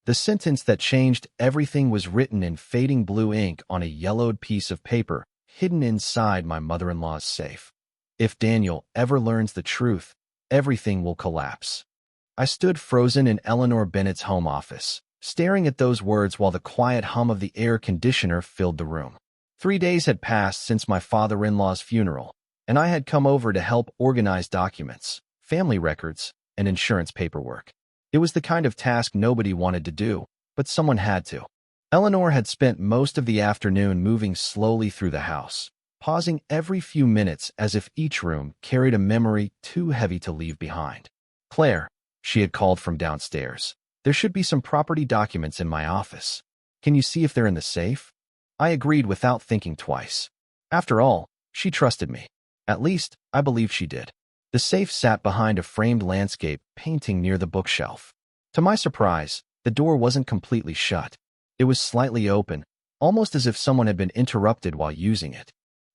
The sentence that changed everything was written in fading blue ink on a yellowed piece of paper hidden inside my mother-in-law's safe. If Daniel ever learns the truth, everything will collapse. I stood frozen in Eleanor Bennett's home office, staring at those words while the quiet hum of the air conditioner filled the room. 3 days had passed since my father-in-law's funeral, and I had come over to help organize documents, family records, and insurance paperwork. It was the kind of task nobody wanted to do, but someone had to. Eleanor had spent most of the afternoon moving slowly through the house, pausing every few minutes as if each room carried a memory too heavy to leave behind. "Claire," she had called from downstairs, "there should be some property documents in my office. Can you see if they're in the safe?" I agreed without thinking twice. After all, she trusted me. At least, I believed she did. The safe sat behind a framed landscape painting near the bookshelf. To my surprise, the door wasn't completely shut. It was slightly open, almost as if someone had been interrupted while using it.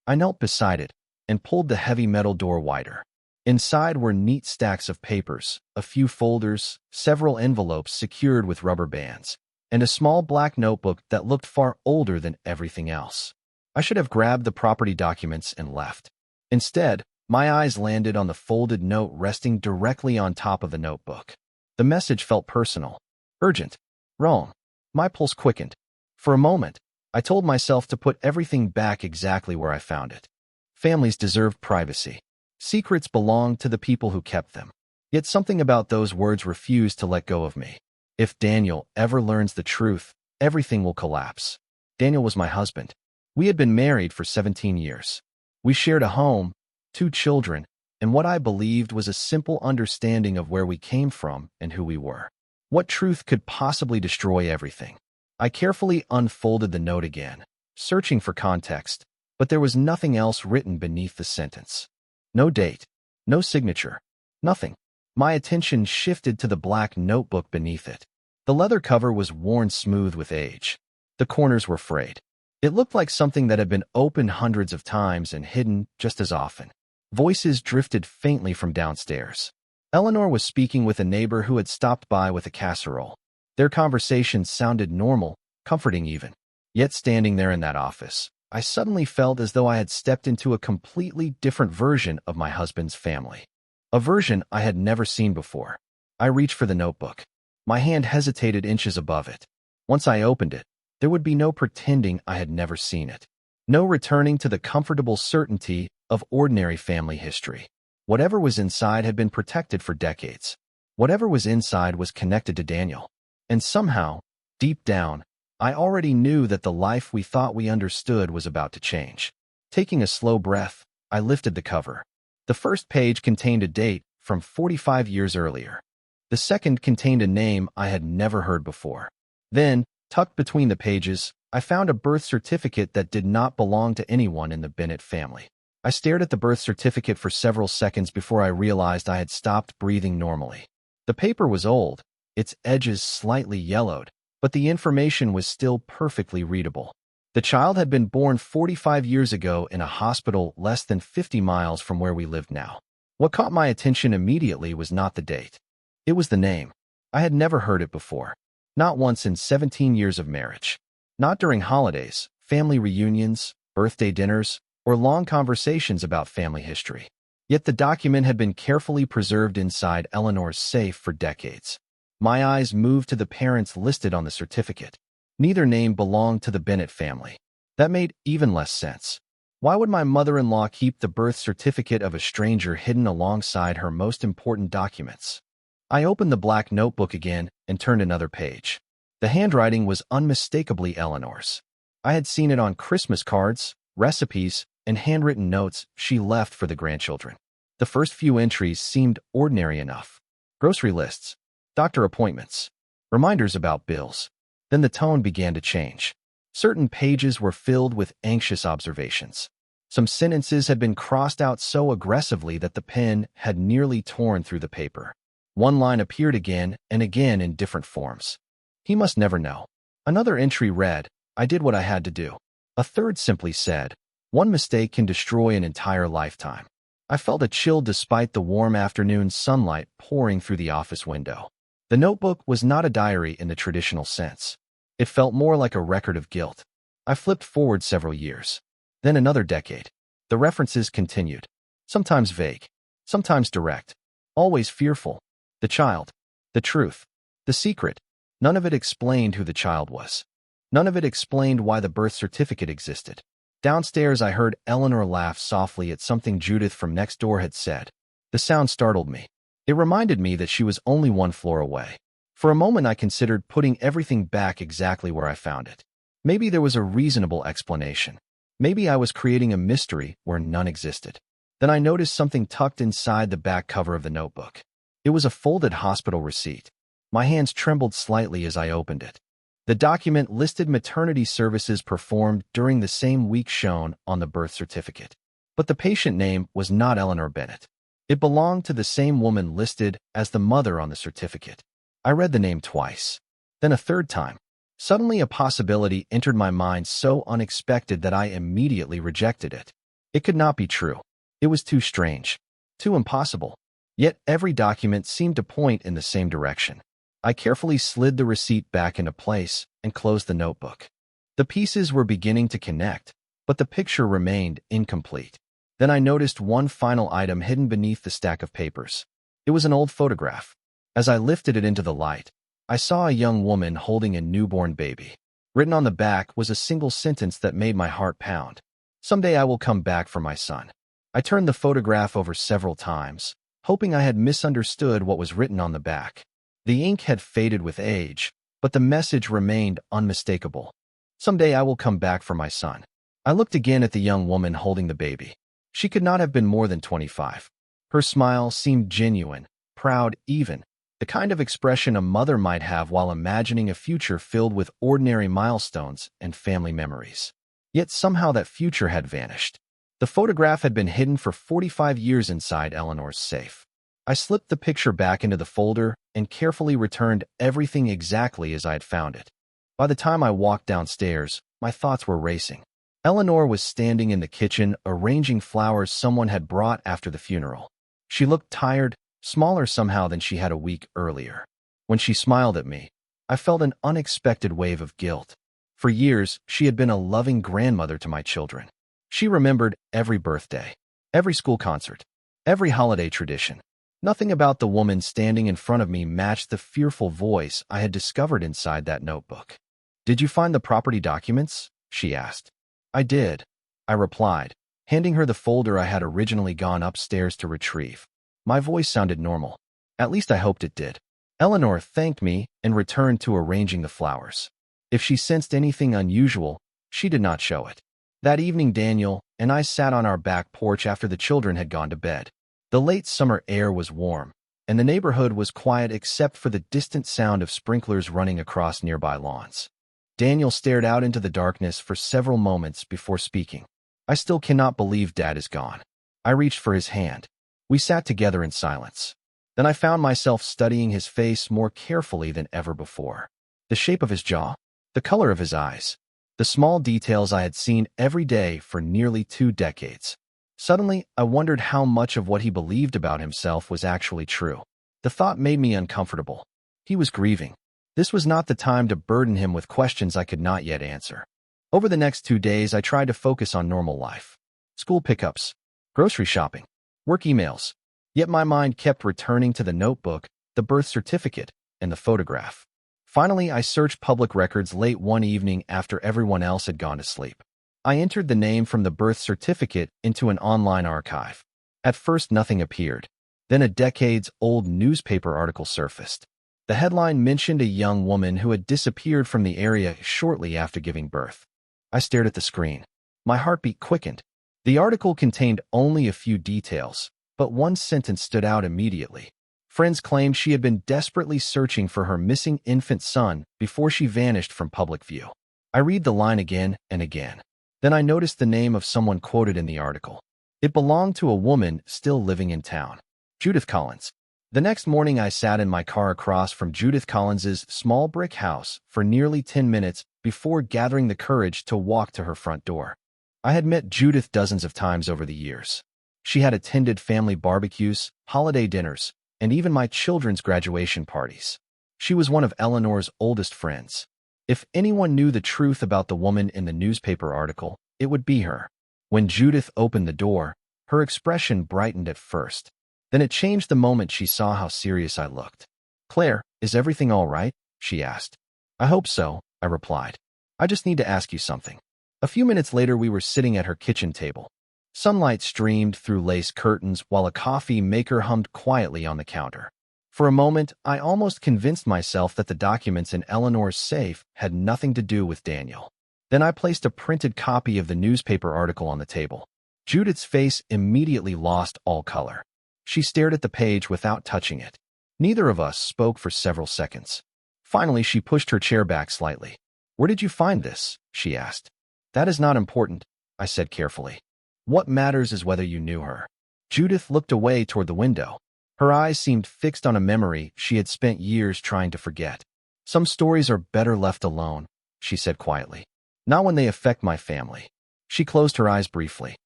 I knelt beside it and pulled the heavy metal door wider. Inside were neat stacks of papers, a few folders, several envelopes secured with rubber bands, and a small black notebook that looked far older than everything else. I should have grabbed the property documents and left. Instead, my eyes landed on the folded note resting directly on top of the notebook. The message felt personal, urgent, wrong. My pulse quickened. For a moment, I told myself to put everything back exactly where I found it. Families deserved privacy. Secrets belonged to the people who kept them. Yet something about those words refused to let go of me. If Daniel ever learns the truth, everything will collapse. Daniel was my husband. We had been married for 17 years. We shared a home, 2 children, and what I believed was a simple understanding of where we came from and who we were. What truth could possibly destroy everything? I carefully unfolded the note again, searching for context, but there was nothing else written beneath the sentence. No date, no signature, nothing. My attention shifted to the black notebook beneath it. The leather cover was worn smooth with age. The corners were frayed. It looked like something that had been opened hundreds of times and hidden just as often. Voices drifted faintly from downstairs. Eleanor was speaking with a neighbor who had stopped by with a casserole. Their conversation sounded normal, comforting even. Yet standing there in that office, I suddenly felt as though I had stepped into a completely different version of my husband's family. A version I had never seen before. I reached for the notebook. My hand hesitated inches above it. Once I opened it, there would be no pretending I had never seen it. No returning to the comfortable certainty of ordinary family history. Whatever was inside had been protected for decades. Whatever was inside was connected to Daniel. And somehow, deep down, I already knew that the life we thought we understood was about to change. Taking a slow breath, I lifted the cover. The first page contained a date from 45 years earlier. The second contained a name I had never heard before. Then, tucked between the pages, I found a birth certificate that did not belong to anyone in the Bennett family. I stared at the birth certificate for several seconds before I realized I had stopped breathing normally. The paper was old, its edges slightly yellowed, but the information was still perfectly readable. The child had been born 45 years ago in a hospital less than 50 miles from where we lived now. What caught my attention immediately was not the date. It was the name. I had never heard it before. Not once in 17 years of marriage. Not during holidays, family reunions, birthday dinners, or long conversations about family history. Yet the document had been carefully preserved inside Eleanor's safe for decades. My eyes moved to the parents listed on the certificate. Neither name belonged to the Bennett family. That made even less sense. Why would my mother-in-law keep the birth certificate of a stranger hidden alongside her most important documents? I opened the black notebook again and turned another page. The handwriting was unmistakably Eleanor's. I had seen it on Christmas cards, recipes, and handwritten notes she left for the grandchildren. The first few entries seemed ordinary enough. Grocery lists, doctor appointments, reminders about bills. Then the tone began to change. Certain pages were filled with anxious observations. Some sentences had been crossed out so aggressively that the pen had nearly torn through the paper. One line appeared again and again in different forms. He must never know. Another entry read, "I did what I had to do." A third simply said, "One mistake can destroy an entire lifetime." I felt a chill despite the warm afternoon sunlight pouring through the office window. The notebook was not a diary in the traditional sense. It felt more like a record of guilt. I flipped forward several years. Then another decade. The references continued. Sometimes vague. Sometimes direct. Always fearful. The child. The truth. The secret. None of it explained who the child was. None of it explained why the birth certificate existed. Downstairs, I heard Eleanor laugh softly at something Judith from next door had said. The sound startled me. It reminded me that she was only one floor away. For a moment, I considered putting everything back exactly where I found it. Maybe there was a reasonable explanation. Maybe I was creating a mystery where none existed. Then I noticed something tucked inside the back cover of the notebook. It was a folded hospital receipt. My hands trembled slightly as I opened it. The document listed maternity services performed during the same week shown on the birth certificate. But the patient name was not Eleanor Bennett. It belonged to the same woman listed as the mother on the certificate. I read the name twice, then a third time. Suddenly a possibility entered my mind so unexpected that I immediately rejected it. It could not be true. It was too strange, too impossible. Yet every document seemed to point in the same direction. I carefully slid the receipt back into place and closed the notebook. The pieces were beginning to connect, but the picture remained incomplete. Then I noticed one final item hidden beneath the stack of papers. It was an old photograph. As I lifted it into the light, I saw a young woman holding a newborn baby. Written on the back was a single sentence that made my heart pound. Someday I will come back for my son. I turned the photograph over several times, hoping I had misunderstood what was written on the back. The ink had faded with age, but the message remained unmistakable. Someday I will come back for my son. I looked again at the young woman holding the baby. She could not have been more than 25. Her smile seemed genuine, proud even, the kind of expression a mother might have while imagining a future filled with ordinary milestones and family memories. Yet somehow that future had vanished. The photograph had been hidden for 45 years inside Eleanor's safe. I slipped the picture back into the folder and carefully returned everything exactly as I had found it. By the time I walked downstairs, my thoughts were racing. Eleanor was standing in the kitchen arranging flowers someone had brought after the funeral. She looked tired, smaller somehow than she had a week earlier. When she smiled at me, I felt an unexpected wave of guilt. For years, she had been a loving grandmother to my children. She remembered every birthday, every school concert, every holiday tradition. Nothing about the woman standing in front of me matched the fearful voice I had discovered inside that notebook. "Did you find the property documents?" she asked. "I did," I replied, handing her the folder I had originally gone upstairs to retrieve. My voice sounded normal. At least I hoped it did. Eleanor thanked me and returned to arranging the flowers. If she sensed anything unusual, she did not show it. That evening, Daniel and I sat on our back porch after the children had gone to bed. The late summer air was warm, and the neighborhood was quiet except for the distant sound of sprinklers running across nearby lawns. Daniel stared out into the darkness for several moments before speaking. "I still cannot believe Dad is gone." I reached for his hand. We sat together in silence. Then I found myself studying his face more carefully than ever before. The shape of his jaw, the color of his eyes, the small details I had seen every day for nearly 2 decades. Suddenly, I wondered how much of what he believed about himself was actually true. The thought made me uncomfortable. He was grieving. This was not the time to burden him with questions I could not yet answer. Over the next 2 days, I tried to focus on normal life. School pickups, grocery shopping, work emails. Yet my mind kept returning to the notebook, the birth certificate, and the photograph. Finally, I searched public records late one evening after everyone else had gone to sleep. I entered the name from the birth certificate into an online archive. At first, nothing appeared. Then a decades-old newspaper article surfaced. The headline mentioned a young woman who had disappeared from the area shortly after giving birth. I stared at the screen. My heartbeat quickened. The article contained only a few details, but one sentence stood out immediately. Friends claimed she had been desperately searching for her missing infant son before she vanished from public view. I read the line again and again. Then I noticed the name of someone quoted in the article. It belonged to a woman still living in town, Judith Collins. The next morning, I sat in my car across from Judith Collins's small brick house for nearly 10 minutes before gathering the courage to walk to her front door. I had met Judith dozens of times over the years. She had attended family barbecues, holiday dinners, and even my children's graduation parties. She was one of Eleanor's oldest friends. If anyone knew the truth about the woman in the newspaper article, it would be her. When Judith opened the door, her expression brightened at first. Then it changed the moment she saw how serious I looked. "Claire, is everything all right?" she asked. "I hope so," I replied. "I just need to ask you something." A few minutes later, we were sitting at her kitchen table. Sunlight streamed through lace curtains while a coffee maker hummed quietly on the counter. For a moment, I almost convinced myself that the documents in Eleanor's safe had nothing to do with Daniel. Then I placed a printed copy of the newspaper article on the table. Judith's face immediately lost all color. She stared at the page without touching it. Neither of us spoke for several seconds. Finally, she pushed her chair back slightly. "Where did you find this?" she asked. "That is not important," I said carefully. "What matters is whether you knew her." Judith looked away toward the window. Her eyes seemed fixed on a memory she had spent years trying to forget. "Some stories are better left alone," she said quietly. "Not when they affect my family." She closed her eyes briefly.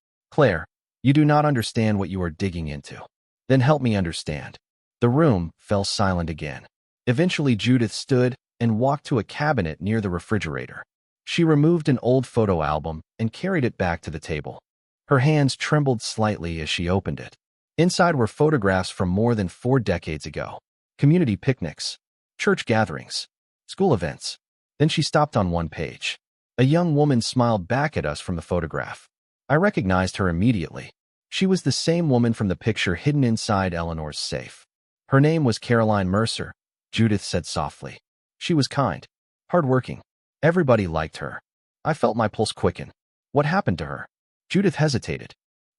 "Claire, you do not understand what you are digging into." "Then help me understand." The room fell silent again. Eventually, Judith stood and walked to a cabinet near the refrigerator. She removed an old photo album and carried it back to the table. Her hands trembled slightly as she opened it. Inside were photographs from more than 4 decades ago. Community picnics, church gatherings, school events. Then she stopped on one page. A young woman smiled back at us from the photograph. I recognized her immediately. She was the same woman from the picture hidden inside Eleanor's safe. Her name was Caroline Mercer, Judith said softly. She was kind, hardworking. Everybody liked her. I felt my pulse quicken. What happened to her? Judith hesitated.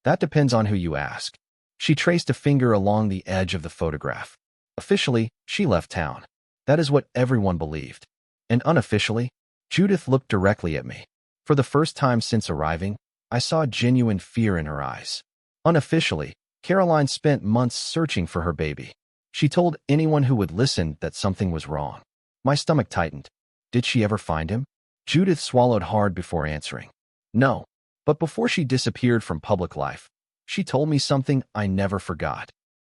That depends on who you ask. She traced a finger along the edge of the photograph. Officially, she left town. That is what everyone believed. And unofficially, Judith looked directly at me. For the first time since arriving, I saw genuine fear in her eyes. Unofficially, Caroline spent months searching for her baby. She told anyone who would listen that something was wrong. My stomach tightened. Did she ever find him? Judith swallowed hard before answering. No. But before she disappeared from public life, she told me something I never forgot.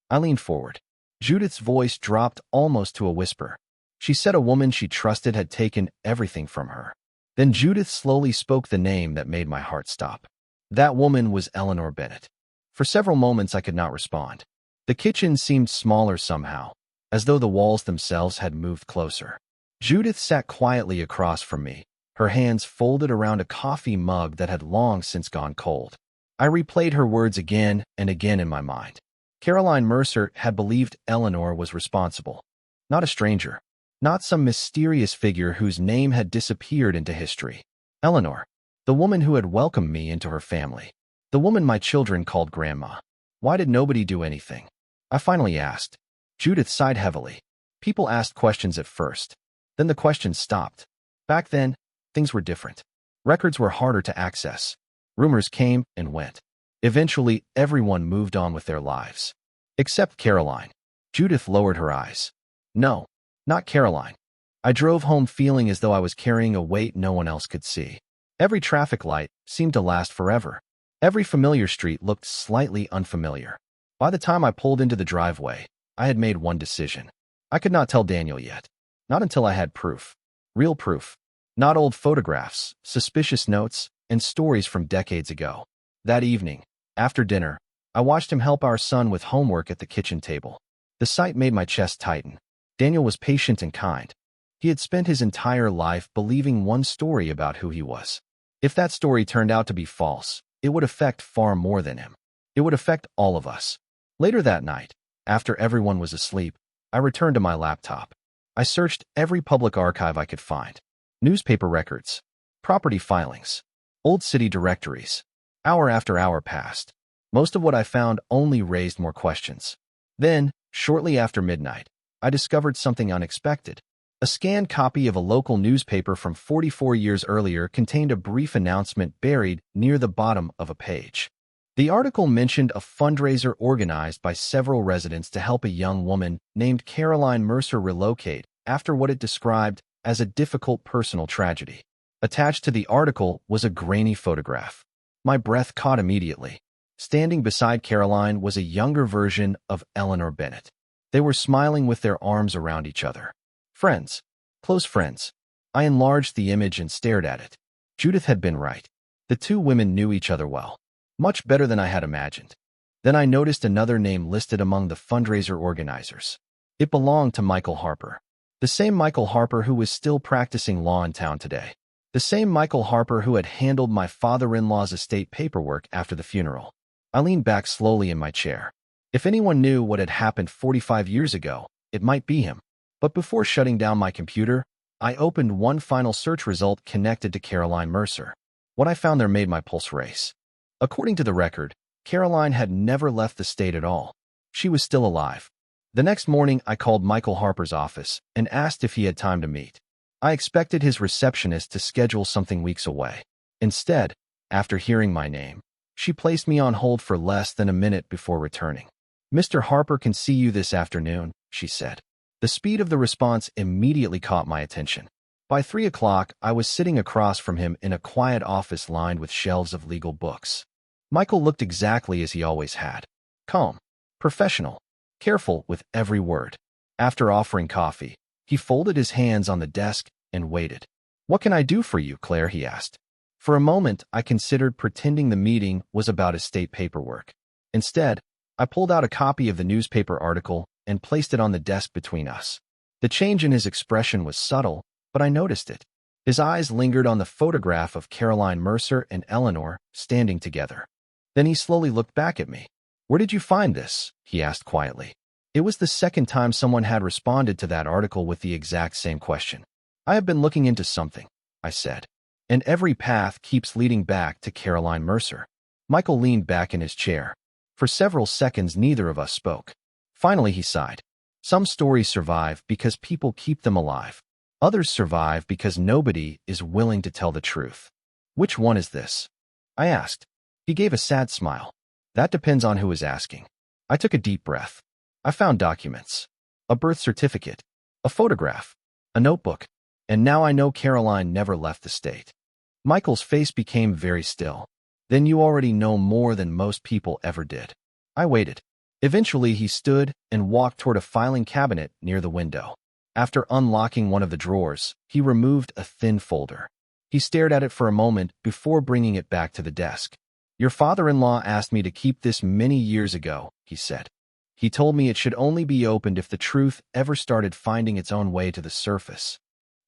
I leaned forward. Judith's voice dropped almost to a whisper. She said a woman she trusted had taken everything from her. Then Judith slowly spoke the name that made my heart stop. That woman was Eleanor Bennett. For several moments I could not respond. The kitchen seemed smaller somehow, as though the walls themselves had moved closer. Judith sat quietly across from me, her hands folded around a coffee mug that had long since gone cold. I replayed her words again and again in my mind. Caroline Mercer had believed Eleanor was responsible. Not a stranger. Not some mysterious figure whose name had disappeared into history. Eleanor, the woman who had welcomed me into her family. The woman my children called Grandma. Why did nobody do anything? I finally asked. Judith sighed heavily. People asked questions at first. Then the questions stopped. Back then, things were different. Records were harder to access. Rumors came and went. Eventually, everyone moved on with their lives. Except Caroline. Judith lowered her eyes. No, not Caroline. I drove home feeling as though I was carrying a weight no one else could see. Every traffic light seemed to last forever. Every familiar street looked slightly unfamiliar. By the time I pulled into the driveway, I had made one decision. I could not tell Daniel yet. Not until I had proof. Real proof. Not old photographs, suspicious notes, and stories from decades ago. That evening, after dinner, I watched him help our son with homework at the kitchen table. The sight made my chest tighten. Daniel was patient and kind. He had spent his entire life believing one story about who he was. If that story turned out to be false, it would affect far more than him. It would affect all of us. Later that night, after everyone was asleep, I returned to my laptop. I searched every public archive I could find. Newspaper records, property filings, old city directories. Hour after hour passed. Most of what I found only raised more questions. Then, shortly after midnight, I discovered something unexpected. A scanned copy of a local newspaper from 44 years earlier contained a brief announcement buried near the bottom of a page. The article mentioned a fundraiser organized by several residents to help a young woman named Caroline Mercer relocate after what it described as a difficult personal tragedy. Attached to the article was a grainy photograph. My breath caught immediately. Standing beside Caroline was a younger version of Eleanor Bennett. They were smiling with their arms around each other. Friends. Close friends. I enlarged the image and stared at it. Judith had been right. The two women knew each other well. Much better than I had imagined. Then I noticed another name listed among the fundraiser organizers. It belonged to Michael Harper. The same Michael Harper who was still practicing law in town today. The same Michael Harper who had handled my father-in-law's estate paperwork after the funeral. I leaned back slowly in my chair. If anyone knew what had happened 45 years ago, it might be him. But before shutting down my computer, I opened one final search result connected to Caroline Mercer. What I found there made my pulse race. According to the record, Caroline had never left the state at all. She was still alive. The next morning, I called Michael Harper's office and asked if he had time to meet. I expected his receptionist to schedule something weeks away. Instead, after hearing my name, she placed me on hold for less than a minute before returning. "Mr. Harper can see you this afternoon," she said. The speed of the response immediately caught my attention. By 3 o'clock, I was sitting across from him in a quiet office lined with shelves of legal books. Michael looked exactly as he always had. Calm, professional, careful with every word. After offering coffee, he folded his hands on the desk and waited. "What can I do for you, Claire?" he asked. For a moment, I considered pretending the meeting was about estate paperwork. Instead, I pulled out a copy of the newspaper article and placed it on the desk between us. The change in his expression was subtle, but I noticed it. His eyes lingered on the photograph of Caroline Mercer and Eleanor standing together. Then he slowly looked back at me. "Where did you find this?" he asked quietly. It was the second time someone had responded to that article with the exact same question. "I have been looking into something," I said. "And every path keeps leading back to Caroline Mercer." Michael leaned back in his chair. For several seconds, neither of us spoke. Finally, he sighed. "Some stories survive because people keep them alive. Others survive because nobody is willing to tell the truth." "Which one is this?" I asked. He gave a sad smile. "That depends on who is asking." I took a deep breath. I found documents. A birth certificate. A photograph. A notebook. And now I know Caroline never left the state. Michael's face became very still. "Then you already know more than most people ever did." I waited. Eventually, he stood and walked toward a filing cabinet near the window. After unlocking one of the drawers, he removed a thin folder. He stared at it for a moment before bringing it back to the desk. "Your father-in-law asked me to keep this many years ago," he said. "He told me it should only be opened if the truth ever started finding its own way to the surface."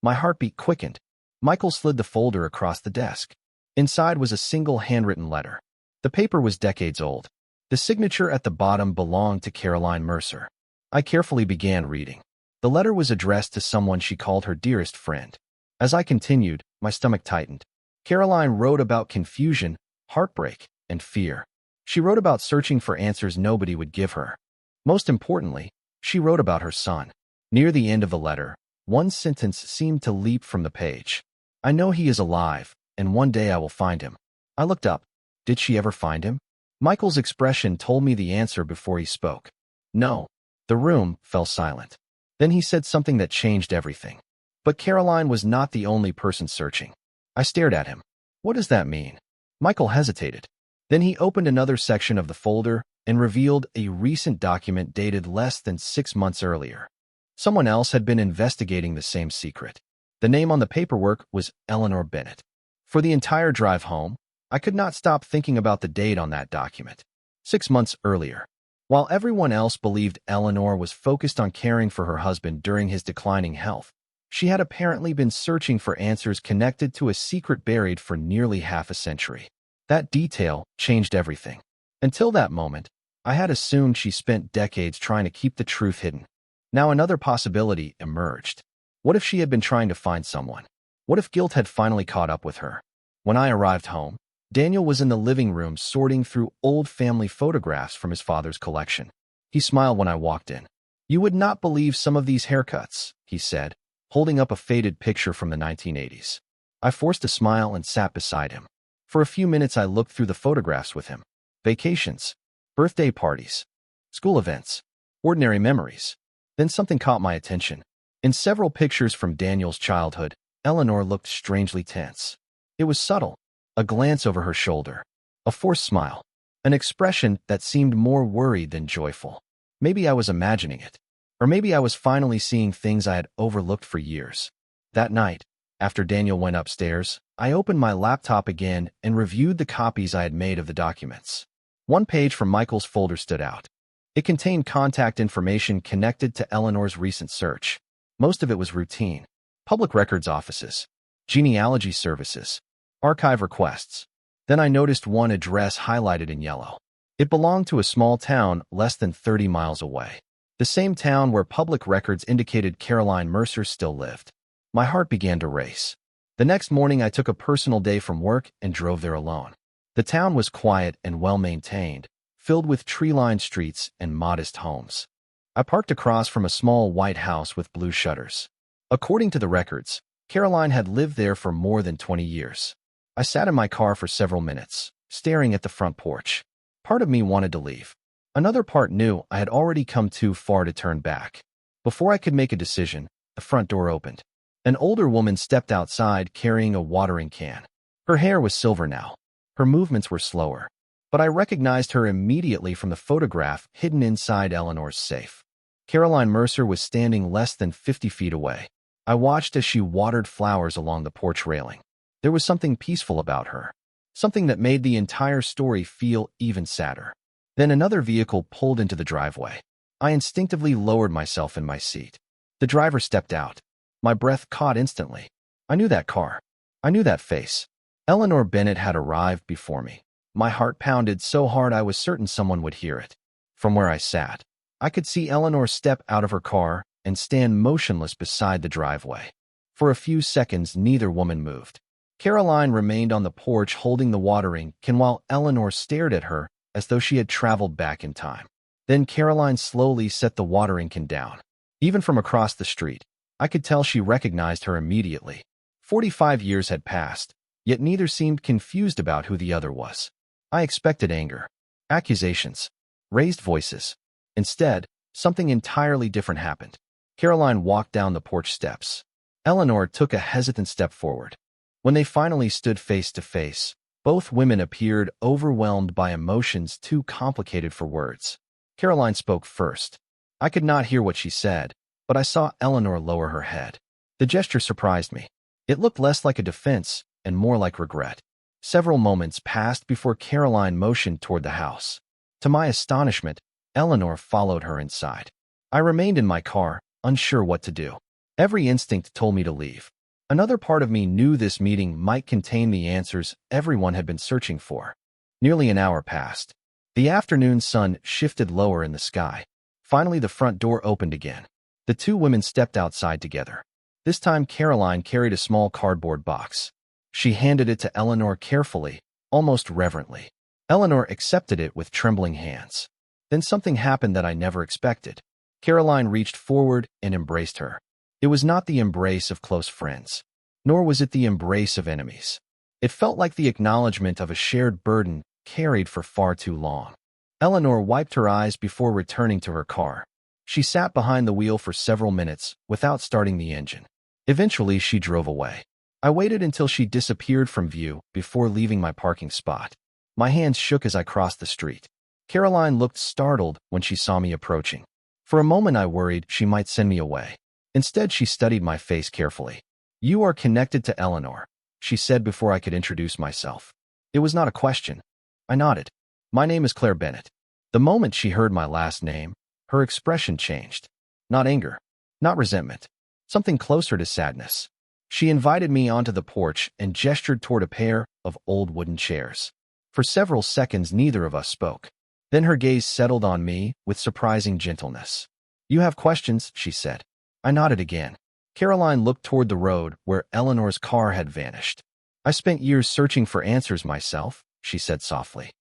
My heartbeat quickened. Michael slid the folder across the desk. Inside was a single handwritten letter. The paper was decades old. The signature at the bottom belonged to Caroline Mercer. I carefully began reading. The letter was addressed to someone she called her dearest friend. As I continued, my stomach tightened. Caroline wrote about confusion, heartbreak, and fear. She wrote about searching for answers nobody would give her. Most importantly, she wrote about her son. Near the end of the letter, one sentence seemed to leap from the page. "I know he is alive, and one day I will find him." I looked up. Did she ever find him? Michael's expression told me the answer before he spoke. "No." The room fell silent. Then he said something that changed everything. "But Caroline was not the only person searching." I stared at him. "What does that mean?" Michael hesitated. Then he opened another section of the folder and revealed a recent document dated less than 6 months earlier. Someone else had been investigating the same secret. The name on the paperwork was Eleanor Bennett. For the entire drive home, I could not stop thinking about the date on that document. 6 months earlier. While everyone else believed Eleanor was focused on caring for her husband during his declining health, she had apparently been searching for answers connected to a secret buried for nearly half a century. That detail changed everything. Until that moment, I had assumed she spent decades trying to keep the truth hidden. Now another possibility emerged. What if she had been trying to find someone? What if guilt had finally caught up with her? When I arrived home, Daniel was in the living room sorting through old family photographs from his father's collection. He smiled when I walked in. "You would not believe some of these haircuts," he said, holding up a faded picture from the 1980s. I forced a smile and sat beside him. For a few minutes I looked through the photographs with him. Vacations, birthday parties, school events, ordinary memories. Then something caught my attention. In several pictures from Daniel's childhood, Eleanor looked strangely tense. It was subtle, a glance over her shoulder, a forced smile, an expression that seemed more worried than joyful. Maybe I was imagining it. Or maybe I was finally seeing things I had overlooked for years. That night, after Daniel went upstairs, I opened my laptop again and reviewed the copies I had made of the documents. One page from Michael's folder stood out. It contained contact information connected to Eleanor's recent search. Most of it was routine. Public records offices, genealogy services, archive requests. Then I noticed one address highlighted in yellow. It belonged to a small town less than 30 miles away. The same town where public records indicated Caroline Mercer still lived. My heart began to race. The next morning I took a personal day from work and drove there alone. The town was quiet and well-maintained, filled with tree-lined streets and modest homes. I parked across from a small white house with blue shutters. According to the records, Caroline had lived there for more than 20 years. I sat in my car for several minutes, staring at the front porch. Part of me wanted to leave. Another part knew I had already come too far to turn back. Before I could make a decision, the front door opened. An older woman stepped outside carrying a watering can. Her hair was silver now. Her movements were slower, but I recognized her immediately from the photograph hidden inside Eleanor's safe. Caroline Mercer was standing less than 50 feet away. I watched as she watered flowers along the porch railing. There was something peaceful about her, something that made the entire story feel even sadder. Then another vehicle pulled into the driveway. I instinctively lowered myself in my seat. The driver stepped out. My breath caught instantly. I knew that car. I knew that face. Eleanor Bennett had arrived before me. My heart pounded so hard I was certain someone would hear it. From where I sat, I could see Eleanor step out of her car and stand motionless beside the driveway. For a few seconds, neither woman moved. Caroline remained on the porch holding the watering can while Eleanor stared at her as though she had traveled back in time. Then Caroline slowly set the watering can down. Even from across the street, I could tell she recognized her immediately. 45 years had passed, yet neither seemed confused about who the other was. I expected anger, accusations, raised voices. Instead, something entirely different happened. Caroline walked down the porch steps. Eleanor took a hesitant step forward. When they finally stood face to face, both women appeared overwhelmed by emotions too complicated for words. Caroline spoke first. I could not hear what she said, but I saw Eleanor lower her head. The gesture surprised me. It looked less like a defense and more like regret. Several moments passed before Caroline motioned toward the house. To my astonishment, Eleanor followed her inside. I remained in my car, unsure what to do. Every instinct told me to leave. Another part of me knew this meeting might contain the answers everyone had been searching for. Nearly an hour passed. The afternoon sun shifted lower in the sky. Finally, the front door opened again. The two women stepped outside together. This time, Caroline carried a small cardboard box. She handed it to Eleanor carefully, almost reverently. Eleanor accepted it with trembling hands. Then something happened that I never expected. Caroline reached forward and embraced her. It was not the embrace of close friends, nor was it the embrace of enemies. It felt like the acknowledgement of a shared burden carried for far too long. Eleanor wiped her eyes before returning to her car. She sat behind the wheel for several minutes without starting the engine. Eventually, she drove away. I waited until she disappeared from view before leaving my parking spot. My hands shook as I crossed the street. Caroline looked startled when she saw me approaching. For a moment, I worried she might send me away. Instead, she studied my face carefully. "You are connected to Eleanor," she said before I could introduce myself. It was not a question. I nodded. "My name is Claire Bennett." The moment she heard my last name, her expression changed. Not anger, not resentment, something closer to sadness. She invited me onto the porch and gestured toward a pair of old wooden chairs. For several seconds, neither of us spoke. Then her gaze settled on me with surprising gentleness. "You have questions," she said. I nodded again. Caroline looked toward the road where Eleanor's car had vanished. "I spent years searching for answers myself," she said softly.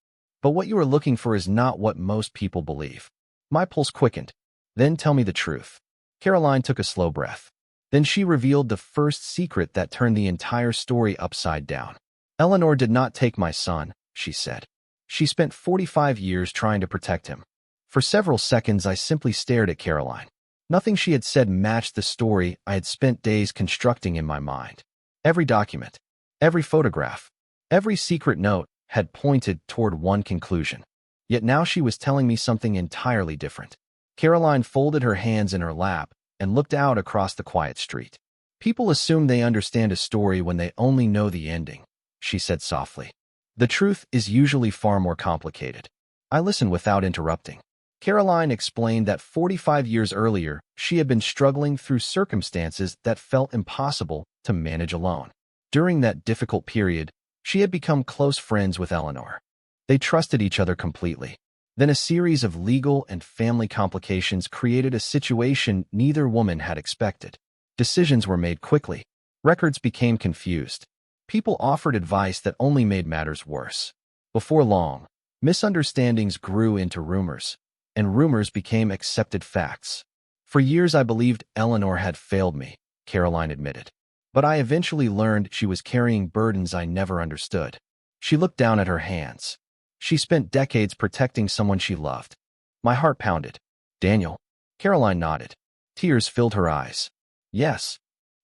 "But what you are looking for is not what most people believe." My pulse quickened. "Then tell me the truth." Caroline took a slow breath. Then she revealed the first secret that turned the entire story upside down. "Eleanor did not take my son," she said. "She spent 45 years trying to protect him." For several seconds, I simply stared at Caroline. Nothing she had said matched the story I had spent days constructing in my mind. Every document, every photograph, every secret note had pointed toward one conclusion. Yet now she was telling me something entirely different. Caroline folded her hands in her lap and looked out across the quiet street. People assume they understand a story when they only know the ending, she said softly. The truth is usually far more complicated. I listened without interrupting. Caroline explained that 45 years earlier, she had been struggling through circumstances that felt impossible to manage alone. During that difficult period, she had become close friends with Eleanor. They trusted each other completely. Then a series of legal and family complications created a situation neither woman had expected. Decisions were made quickly. Records became confused. People offered advice that only made matters worse. Before long, misunderstandings grew into rumors, and rumors became accepted facts. For years I believed Eleanor had failed me, Caroline admitted. But I eventually learned she was carrying burdens I never understood. She looked down at her hands. She spent decades protecting someone she loved. My heart pounded. Daniel? Caroline nodded. Tears filled her eyes. Yes.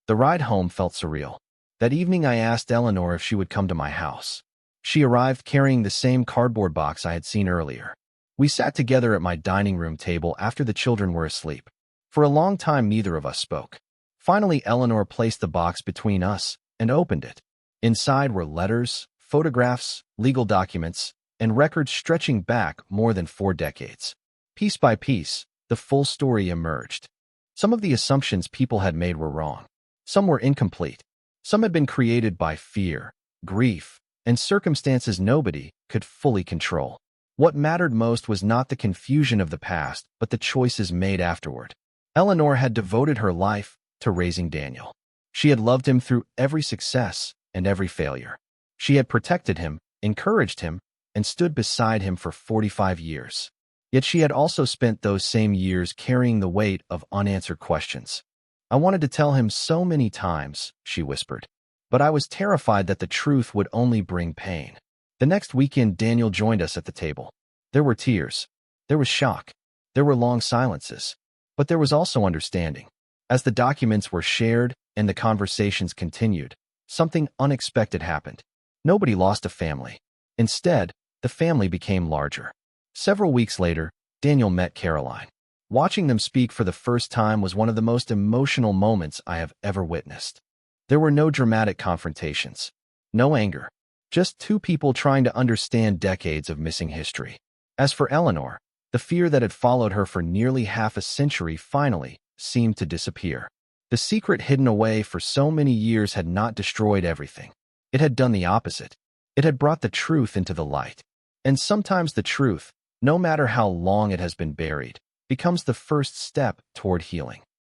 The ride home felt surreal. That evening I asked Eleanor if she would come to my house. She arrived carrying the same cardboard box I had seen earlier. We sat together at my dining room table after the children were asleep. For a long time neither of us spoke. Finally, Eleanor placed the box between us and opened it. Inside were letters, photographs, legal documents, and records stretching back more than 4 decades. Piece by piece, the full story emerged. Some of the assumptions people had made were wrong. Some were incomplete. Some had been created by fear, grief, and circumstances nobody could fully control. What mattered most was not the confusion of the past, but the choices made afterward. Eleanor had devoted her life to raising Daniel. She had loved him through every success and every failure. She had protected him, encouraged him, and stood beside him for 45 years. Yet she had also spent those same years carrying the weight of unanswered questions. I wanted to tell him so many times, she whispered, but I was terrified that the truth would only bring pain. The next weekend, Daniel joined us at the table. There were tears. There was shock. There were long silences. But there was also understanding. As the documents were shared and the conversations continued, something unexpected happened. Nobody lost a family. Instead, the family became larger. Several weeks later, Daniel met Caroline. Watching them speak for the first time was one of the most emotional moments I have ever witnessed. There were no dramatic confrontations, no anger, just 2 people trying to understand decades of missing history. As for Eleanor, the fear that had followed her for nearly half a century finally seemed to disappear. The secret hidden away for so many years had not destroyed everything. It had done the opposite. It had brought the truth into the light. And sometimes the truth, no matter how long it has been buried, becomes the first step toward healing.